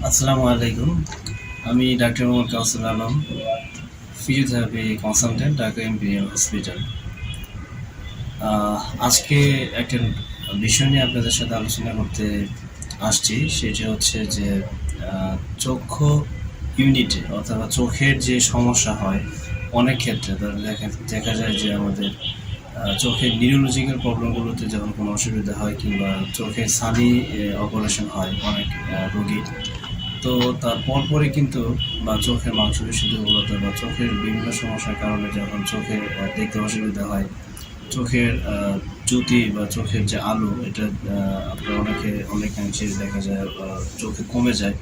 আসসালামু আলাইকুম। আমি doctor Mohammad Kawsar Alam, physiotherapy consultant, Dhaka Imperial Hospital. আজকে একটা বিষয় নিয়ে আপনাদের সাথে আলোচনা করতে আসছি। সেটা হচ্ছে যে চক্ষু ইউনিটে অথবা চোখের যে সমস্যা হয় অনেক ক্ষেত্রে দেখা দেখা যায় যে আমাদের চোখের নিউরোলজিক্যাল প্রবলেমগুলোতে যখন কোনো অসুবিধা হয় কিংবা চোখের সানি অপারেশন হয় অনেক রোগীর, তো তার পরপরই কিন্তু বা চোখের মাংসপেশি দুর্বলতা বা চোখের বিভিন্ন সমস্যার কারণে যখন চোখে দেখতে অসুবিধা হয়, চোখের জ্যোতি বা চোখের যে আলো এটা আপনার অনেকাংশে দেখা যায় চোখে কমে যায়।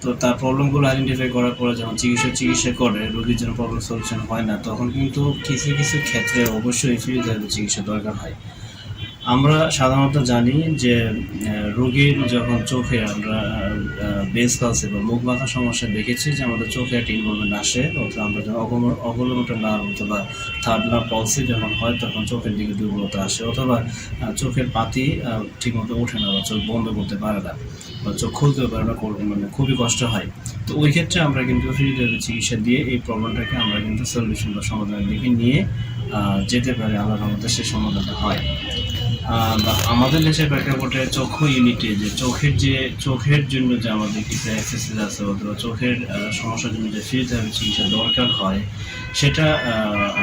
তো তার প্রবলেমগুলো আইডেন্টিফাই করার পরে যখন চিকিৎসা করে রোগীর জন্য প্রবলেম সলিউশন হয় না, তখন কিন্তু কিছু কিছু ক্ষেত্রে অবশ্যই ফিজিওথেরাপি চিকিৎসা দরকার হয়। আমরা সাধারণত জানি যে রোগীর যখন চোখে আমরা বেস পালসে বা মুখ বাঁকার সমস্যা দেখেছি যে আমাদের চোখে একটা ইনভলভমেন্ট আসে, অথবা আমরা যখন অবলম্বনটা নার্ভ অথবা থার্ড নার্ভ পলসে যখন হয় তখন চোখের দিকে দুর্বলতা আসে, অথবা চোখের পাতি ঠিকমতো ওঠে না বা চোখ বন্ধ করতে পারে না বা চোখ খুলতেও পারে না, মানে খুবই কষ্ট হয়। তো ওই ক্ষেত্রে আমরা কিন্তু ফিজিওথেরাপি চিকিৎসা দিয়ে এই প্রবলেমটাকে আমরা কিন্তু সলিউশন বা সমাধানের দিকে নিয়ে যেতে পারি। আল্লাহর রহমতে সেই সমাধানটা হয়। বা আমাদের দেশের প্রেক্ষাপটে চক্ষু ইউনিটে যে চোখের জন্য যে আমাদের কিছু এক্সারসাইজ আছে অথবা চোখের সমস্যার জন্য যে ফিজিওথেরাপি চিকিৎসা দরকার হয়, সেটা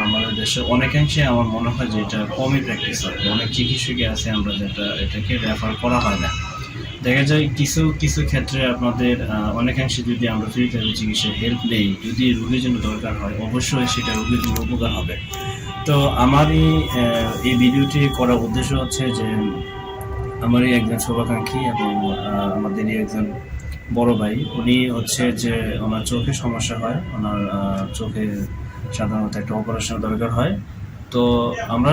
আমাদের দেশে অনেকাংশে আমার মনে হয় যে এটা কমই প্র্যাকটিস হয়। অনেক চিকিৎসকই আছে আমরা এটাকে রেফার করা হয় না। দেখা যায় কিছু কিছু ক্ষেত্রে আপনাদের অনেকাংশে যদি আমরা ফিজিওথেরাপি চিকিৎসার হেল্প নেই, যদি রোগীর জন্য দরকার হয়, অবশ্যই সেটা রোগীর জন্য উপকার হবে। তো আমার এই ভিডিওটি করার উদ্দেশ্য হচ্ছে যে আমারই একজন শুভাকাঙ্ক্ষী এবং আমাদেরই একজন বড় ভাই, উনি হচ্ছে যে ওনার চোখে সমস্যা হয়, ওনার চোখে সাধারণত একটা অপারেশন দরকার হয়। তো আমরা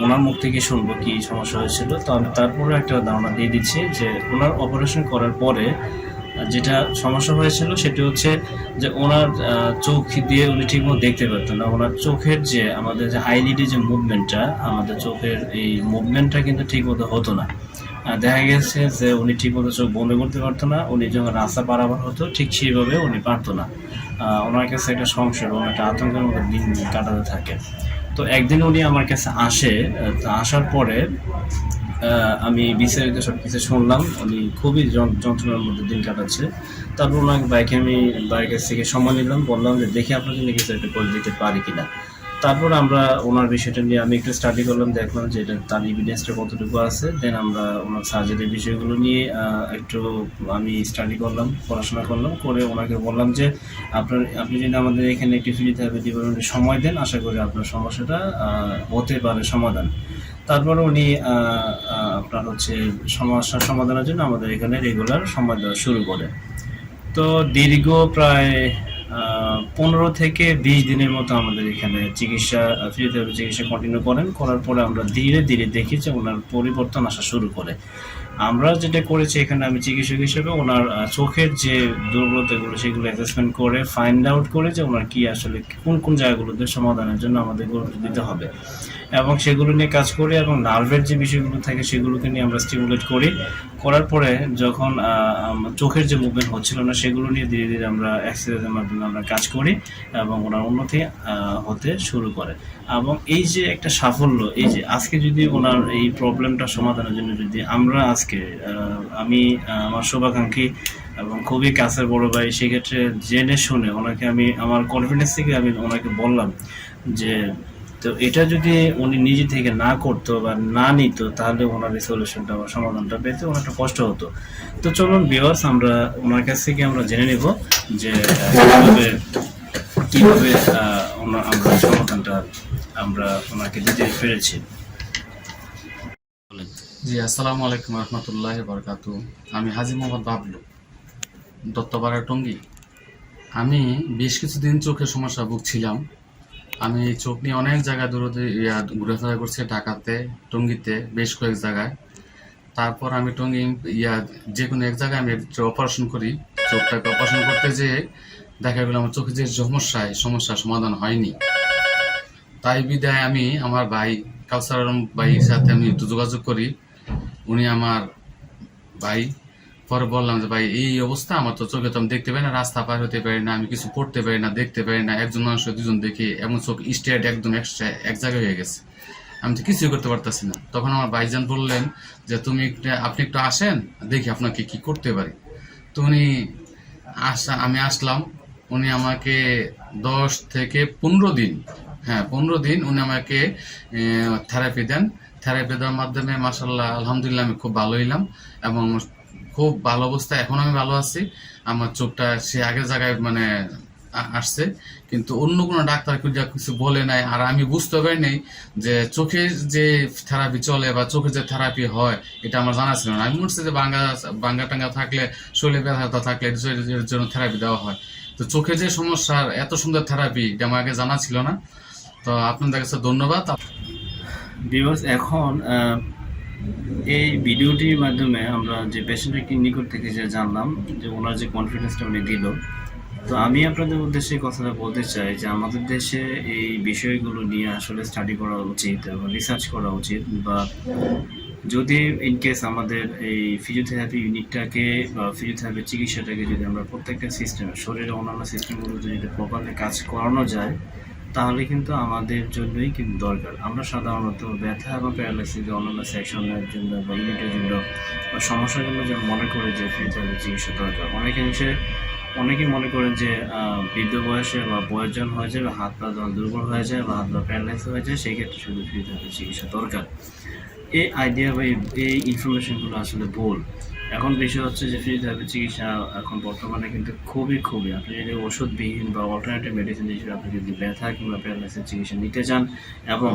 ওনার মুখ থেকে শুনবো কি সমস্যা হয়েছিল। তো আমি তারপরে একটা ধারণা দিয়ে দিচ্ছি যে ওনার অপারেশন করার পরে যেটা সমস্যা হয়েছিল সেটি হচ্ছে যে ওনার চোখ দিয়ে উনি ঠিকমতো দেখতে পারতেন না। ওনার চোখের যে আমাদের যে আইলিডের যে মুভমেন্টটা, আমাদের চোখের এই মুভমেন্টটা কিন্তু ঠিকমতো হতো না। দেখা গেছে যে উনি ঠিকমতো চোখ বন্ধ করতে পারতো না, উনি যখন রাস্তা পারাপার হতো ঠিক সেইভাবে উনি পারতো না। ওনার কাছে একটা সংশয় এবং একটা আতঙ্কের মধ্যে দিন কাটাতে থাকে। তো একদিন উনি আমার কাছে আসে। তো আসার পরে আমি বিস্তারিত সব কিছু শুনলাম। উনি খুবই যন্ত্রণার মধ্যে দিন কাটাচ্ছে। তারপর ওনাকে আমি বাইরের কাছ থেকে সময় নিলাম, বললাম যে দেখি আপনার জন্য কিছু একটা করে দিতে পারি কিনা। তারপর আমরা ওনার বিষয়টা নিয়ে আমি একটু স্টাডি করলাম, দেখলাম যে এটা তার এভিডেন্সটা কতটুকু আছে। দেন আমরা ওনার সার্জারির বিষয়গুলো নিয়ে একটু আমি স্টাডি করলাম, পড়াশোনা করলাম, করে ওনাকে বললাম যে আপনি যদি আমাদের এখানে একটি ফিজিওথেরাপি ডিপার্টমেন্টে সময় দেন, আশা করি আপনার সমস্যাটা হতে পারে সমাধান। তারপরে উনি আপনার হচ্ছে সমস্যার সমাধানের জন্য আমাদের এখানে রেগুলার সময় দেওয়া শুরু করে। তো দীর্ঘ প্রায় 15 থেকে 20 দিনের মতো আমাদের এখানে ফিজিওথেরাপি চিকিৎসা কন্টিনিউ করার পরে আমরা ধীরে ধীরে দেখি যে ওনার পরিবর্তন আসা শুরু করে। আমরা যেটা করেছি এখানে, আমি চিকিৎসক হিসেবে ওনার চোখের যে দুর্বলতাগুলো সেগুলো অ্যাসেসমেন্ট করে ফাইন্ড আউট করে যে ওনার কি আসলে কোন কোন জায়গাগুলোতে সমাধানের জন্য আমাদের গুরুত্ব দিতে হবে, এবং সেগুলো নিয়ে কাজ করি, এবং নার্ভের যে বিষয়গুলো থাকে সেগুলোকে নিয়ে আমরা স্টিমুলেট করার পরে যখন চোখের যে মুভমেন্ট হচ্ছিল না সেগুলো নিয়ে ধীরে ধীরে আমরা এক্সারসাইজের মাধ্যমে আমরা কাজ করি এবং ওনার উন্নতি হতে শুরু করে। এবং এই যে একটা সাফল্য, এই যে আজকে যদি ওনার এই প্রবলেমটা সমাধানের জন্য যদি আমরা আজকে আমি আমার শুভাকাঙ্ক্ষী এবং খুবই কাছের বড় ভাই, সেক্ষেত্রে জেনে শুনে ওনাকে আমি আমার কনফিডেন্স থেকে আমি ওনাকে বললাম যে তো এটা যদি উনি নিজে থেকে না করতো বা না নিত, তাহলে ওনার এই সলিউশনটা বা সমাধানটা পেতে ওনার একটা কষ্ট হতো। তো চলুন ভিউয়ার্স, আমরা ওনার কাছ থেকে আমরা জেনে নেব যে কিভাবে আমরা সমাধানটা আমরা ওনাকে দিতে পেরেছি। জি, আসসালামু আলাইকুম রহমতুল্লাহ বরকাতু। আমি হাজি মোহাম্মদ বাবলু, দত্তপাড়া টঙ্গী। আমি বেশ কিছুদিন চোখের সমস্যা ভুগছিলাম। আমি চোখ নিয়ে অনেক জায়গায় দূরে ঘুরেফেরা করছি, ঢাকাতে, টঙ্গীতে, বেশ কয়েক জায়গায়। তারপর আমি টঙ্গী যে কোনো এক জায়গায় আমি অপারেশন করি। চোখটাকে অপারেশন করতে যেয়ে দেখা গেল আমার চোখে যে সমস্যার সমাধান হয়নি। তাই বিদায় আমি আমার ভাই কাউসার আলম ভাইয়ের সাথে আমি একটু যোগাযোগ করি। উনি আমার ভাই, পরে বললাম যে ভাই এই অবস্থা, আমার তো চোখে তো আমি দেখতে পাই না, রাস্তা পার হতে পারি না, আমি কিছু পড়তে পারি না, দেখতে পারি না, একজন মানুষ দুজন দেখি এমন চোখ স্ট্রেট একদম এক জায়গায় হয়ে গেছে, আমি তো কিছুই করতে পারতাছি না। তখন আমার ভাইজান বললেন যে আপনি একটু আসেন, দেখি আপনাকে কি করতে পারি। তো আমি আসলাম। উনি আমাকে 10 থেকে 15 দিন, হ্যাঁ 15 দিন উনি আমাকে থেরাপি দেন। থেরাপি দেওয়ার মাধ্যমে মাশাল্লাহ আলহামদুলিল্লাহ আমি খুব ভালো হইলাম, এবং খুব ভালো অবস্থা, এখন আমি ভালো আছি। আমার চোখটা সে আগের জায়গায় মানে আসছে, কিন্তু অন্য কোনো ডাক্তার কিছু বলে নাই, আর আমি বুঝতে পারি নাই যে চোখের যে থেরাপি চলে বা চোখের যে থেরাপি হয় এটা আমার জানা ছিল না। আমি বলছি যে বাঙ্গা টাঙ্গা থাকলে, শরীরে ব্যথা থাকলে এর জন্য থেরাপি দেওয়া হয়। তো চোখের যে সমস্যার এত সুন্দর থেরাপি এটা আমার আগে জানা ছিল না। তো আপনাদের কাছে ধন্যবাদ। ভিউয়ার্স, এখন এই ভিডিওটির মাধ্যমে আমরা যে পেশেন্টের নিকট থেকে যে জানলাম যে ওনার যে কনফিডেন্সটা উনি দিল, তো আমি আপনাদের উদ্দেশ্যে কথাটা বলতে চাই যে আমাদের দেশে এই বিষয়গুলো নিয়ে আসলে স্টাডি করা উচিত এবং রিসার্চ করা উচিত, বা যদি ইনকেস আমাদের এই ফিজিওথেরাপি ইউনিটটাকে বা ফিজিওথেরাপি চিকিৎসাটাকে যদি আমরা প্রত্যেকটা সিস্টেমে, শরীরের অন্যান্য সিস্টেমগুলো যদি প্রপারলি কাজ করানো যায়, তাহলে কিন্তু আমাদের জন্যই কিন্তু দরকার। আমরা সাধারণত ব্যথা এবং প্যারালাইসিস অন্যান্য সেকশনের জন্য বা ইউনিটের জন্য বা সমস্যার জন্য যেন মনে করি যে ফিজিওথেরাপি চিকিৎসা দরকার। অনেকেই মনে করেন যে বৃদ্ধ বয়সে বা বয়সজন হয়ে যায় বা হাত পা যখন দুর্বল হয়ে যায় বা হাত পা প্যারালাইজ হয়ে যায়, সেই ক্ষেত্রে শুধু ফিজিওথেরাপি চিকিৎসা দরকার। এই আইডিয়া বা এই ইনফরমেশনগুলো আসলে ভুল। এখন বিষয় হচ্ছে যে ফিজিওথেরাপি চিকিৎসা এখন বর্তমানে কিন্তু খুবই আপনি যদি ওষুধবিহীন বা অল্টারনেটিভ মেডিসিন হিসেবে আপনি যদি ব্যথা কিংবা প্যারালাইসিস চিকিৎসা নিতে চান এবং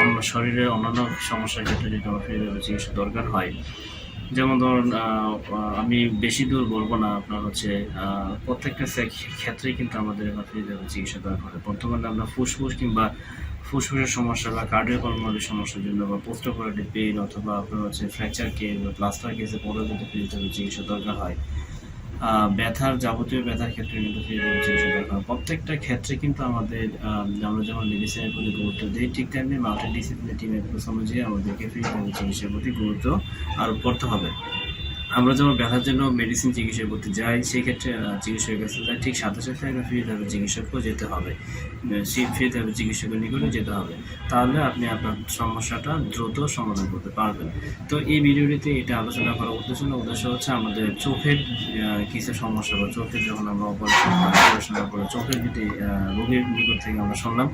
অন্য শরীরের অন্যান্য সমস্যার ক্ষেত্রে যদি আমার ফিজিওথেরাপি চিকিৎসা দরকার হয়, যেমন ধরুন আমি বেশি দূর বলবো না, আপনার হচ্ছে প্রত্যেকটা ক্ষেত্রেই কিন্তু আমাদের এখন ফিজিওথেরাপি চিকিৎসা দরকার হয়। বর্তমানে আমরা ফুসফুসের সমস্যা বা কার্ডিওপালমোনারি সমস্যার জন্য বা পোস্ট অপারেটিভ পেইন অথবা আপনার হচ্ছে ফ্র্যাকচার কেস বা প্লাস্টার কেসে পরেও যদি ফিজিওথেরাপি চিকিৎসা দরকার হয়, যাবতীয় ব্যথার ক্ষেত্রে কিন্তু ফিজিওথেরাপি চিকিৎসা দরকার হয়। প্রত্যেকটা ক্ষেত্রে কিন্তু আমাদের আমরা যেমন মেডিসিনের প্রতি গুরুত্ব দিই, ঠিক তেমনি মাল্টিডিসিপ্লিনারি টিম অ্যাপ্রোচ অনুযায়ী আমাদেরকে ফিজিওথেরাপি চিকিৎসার প্রতি গুরুত্ব আরোপ করতে হবে। আমরা যেমন ব্যথার জন্য মেডিসিন চিকিৎসা করতে যাই, সেক্ষেত্রে চিকিৎসকের কাছে যাই, ঠিক সাথে ফিজিওথেরাপি চিকিৎসককেও যেতে হবে, ফিজিওথেরাপি চিকিৎসকের নিকটে যেতে হবে। তাহলে আপনি আপনার সমস্যাটা দ্রুত সমাধান করতে পারবেন। তো এই ভিডিওটিতে এটা আলোচনা করার উদ্দেশ্য হচ্ছে আমাদের চোখের কিছু সমস্যা বা চোখের যখন আমরা অপারেশন করে চোখের যদি রোগীর নিকট থেকে আমরা শুনলাম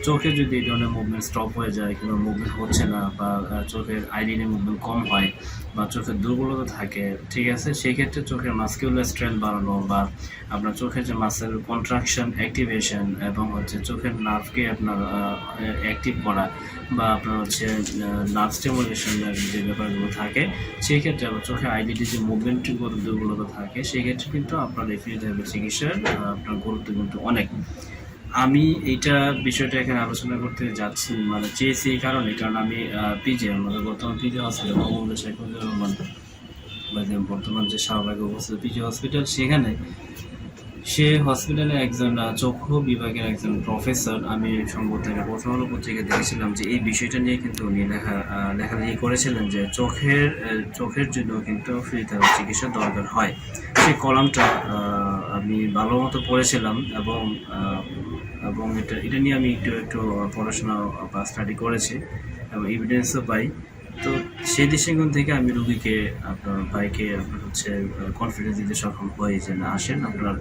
চোখে যদি এই ধরনের মুভমেন্ট স্টপ হয়ে যায় কিংবা মুভমেন্ট হচ্ছে না বা চোখের আইরিনে মুভমেন্ট কম হয় বা চোখের দুর্বলতা থাকে, ঠিক আছে, সেই ক্ষেত্রে চোখের মাস্কুলার স্ট্রেংথ বাড়ানো বা আপনার চোখের যে মাসেল কন্ট্রাকশন অ্যাক্টিভেশন এবং হচ্ছে চোখের নার্ভকে আপনার অ্যাক্টিভ করা বা আপনার হচ্ছে নার্ভ স্টিমুলেশনের যে ব্যাপারগুলো থাকে, সেই ক্ষেত্রে আবার চোখের আইডিটি যে মুভমেন্টগুলো দুর্বলতা থাকে, সেই ক্ষেত্রে কিন্তু আপনার এই ফিজিওথেরাপি চিকিৎসার আপনার গুরুত্ব কিন্তু অনেক। আমি এইটা বিষয়টা এখানে আলোচনা করতে যাচ্ছি চেয়েছি এই কারণ আমি পিজে আমাদের বর্তমান পিজে হসপিটাল মোহাম্মদ শেখ মুজিবুর রহমান বর্তমান যে শাহবাগে অবস্থিত পিজে হসপিটাল, সেখানে সে হসপিটালে একজন চক্ষু বিভাগের একজন প্রফেসর, আমি সম্ভবত প্রথম আলো পত্রিকায় দেখেছিলাম যে এই বিষয়টা নিয়ে কিন্তু উনি লেখালেখি করেছিলেন যে চোখের জন্য কিন্তু ফিজিওথেরাপি চিকিৎসা দরকার হয়। সেই কলামটা আমি ভালো মতো পড়েছিলাম এবং এটা নিয়ে আমি একটু পড়াশোনা বা স্টাডি করেছি এবং এভিডেন্সও পাই। তো সেই দৃষ্টিকোণ থেকে আমি রোগীকে আপনার ভাইকে আপনার হচ্ছে কনফিডেন্স দিতে সক্ষম হই যে না, আসেন আপনার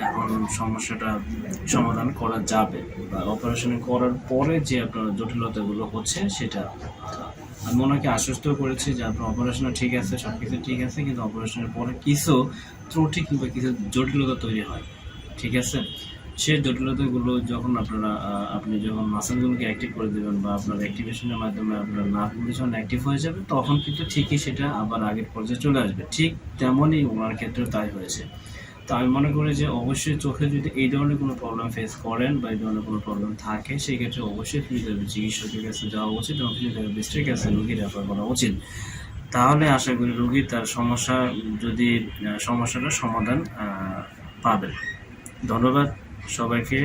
এখন সমস্যাটা সমাধান করা যাবে বা অপারেশন করার পরে যে আপনার জটিলতাগুলো হচ্ছে সেটা আমি ওনাকে আশ্বস্ত করেছি যে আপনার অপারেশন ঠিক আছে, সব কিছু ঠিক আছে, কিন্তু অপারেশনের পরে কিছু ত্রুটি কিংবা কিছু জটিলতা তৈরি হয়, ঠিক আছে। সেই জটিলতাগুলো যখন আপনি যখন মাসেলগুলোকে অ্যাক্টিভ করে দেবেন বা আপনার অ্যাক্টিভেশনের মাধ্যমে আপনার নার্ভগুলো যখন অ্যাক্টিভ হয়ে যাবে, তখন কিন্তু ঠিকই সেটা আবার আগের পর্যায়ে চলে আসবে। ঠিক তেমনই ওনার ক্ষেত্রেও তাই হয়েছে। তো আমি মনে করি যে অবশ্যই চোখে যদি এই ধরনের কোনো প্রবলেম ফেস করেন বা এই ধরনের কোনো প্রবলেম থাকে, সেই ক্ষেত্রে অবশ্যই ফিজিওথেরাপি চিকিৎসকের কাছে যাওয়া উচিত এবং ফিজিওথেরাপিস্টের কাছে রোগী রেফার করা উচিত। তাহলে আশা করি রোগী তার সমস্যাটার সমাধান পাবেন। ধন্যবাদ সবাইকে।